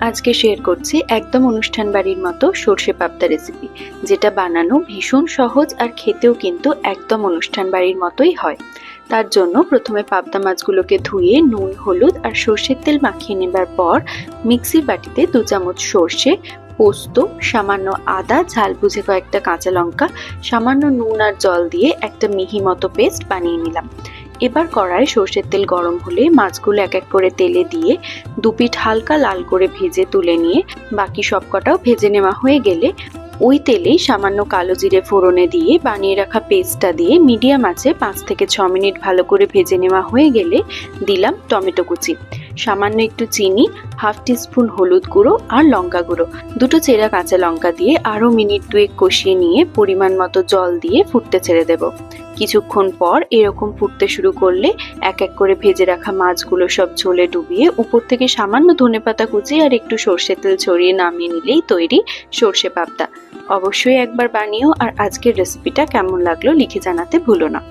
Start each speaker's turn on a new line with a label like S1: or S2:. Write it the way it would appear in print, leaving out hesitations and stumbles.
S1: আজকে শেয়ার করছি একদম অনুষ্ঠান বাড়ির মতো সর্ষে পাবদা রেসিপি, যেটা বানানো ভীষণ সহজ আর খেতেও কিন্তু একদম অনুষ্ঠান বাড়ির মতোই হয়। তার জন্য প্রথমে পাবদা মাছগুলোকে ধুয়ে নুন, হলুদ আর সর্ষের তেল মাখিয়ে নেবার পর মিক্সির বাটিতে 2 চামচ সর্ষে, পোস্ত, সামান্য আদা, ঝাল বুঝে কয়েকটা কাঁচা লঙ্কা, সামান্য নুন আর জল দিয়ে একটা মিহি মতো পেস্ট বানিয়ে নিলাম। এবার কড়ায় সর্ষের তেল গরম হলে মাছগুলো এক এক করে তেলে দিয়ে 2 পিঠ হালকা লাল করে ভেজে তুলে নিয়ে বাকি সবকটাও ভেজে নেওয়া হয়ে গেলে ওই তেলেই সামান্য কালো জিরে ফোড়নে দিয়ে বানিয়ে রাখা পেস্টটা দিয়ে মিডিয়াম আঁচে 5 থেকে 6 মিনিট ভালো করে ভেজে নেওয়া হয়ে গেলে দিলাম টমেটো কুচি, সামান্য একটু চিনি, হাফ টিস্পুন হলুদ গুঁড়ো আর লঙ্কা গুঁড়ো, 2টো চেরা কাঁচা লঙ্কা দিয়ে আরও মিনিট 2 কষিয়ে নিয়ে পরিমাণ মতো জল দিয়ে ফুটতে ছেড়ে দেব। কিছুক্ষণ পর এরকম ফুটতে শুরু করলে এক এক করে ভেজে রাখা মাছগুলো সব ঝোলে ডুবিয়ে উপর থেকে সামান্য ধনেপাতা কুচি আর একটু সর্ষের তেল ছড়িয়ে নামিয়ে নিলেই তৈরি সর্ষে পাবদা। অবশ্যই একবার বানিও আর আজকের রেসিপিটা কেমন লাগলো লিখে জানাতে ভুলো না।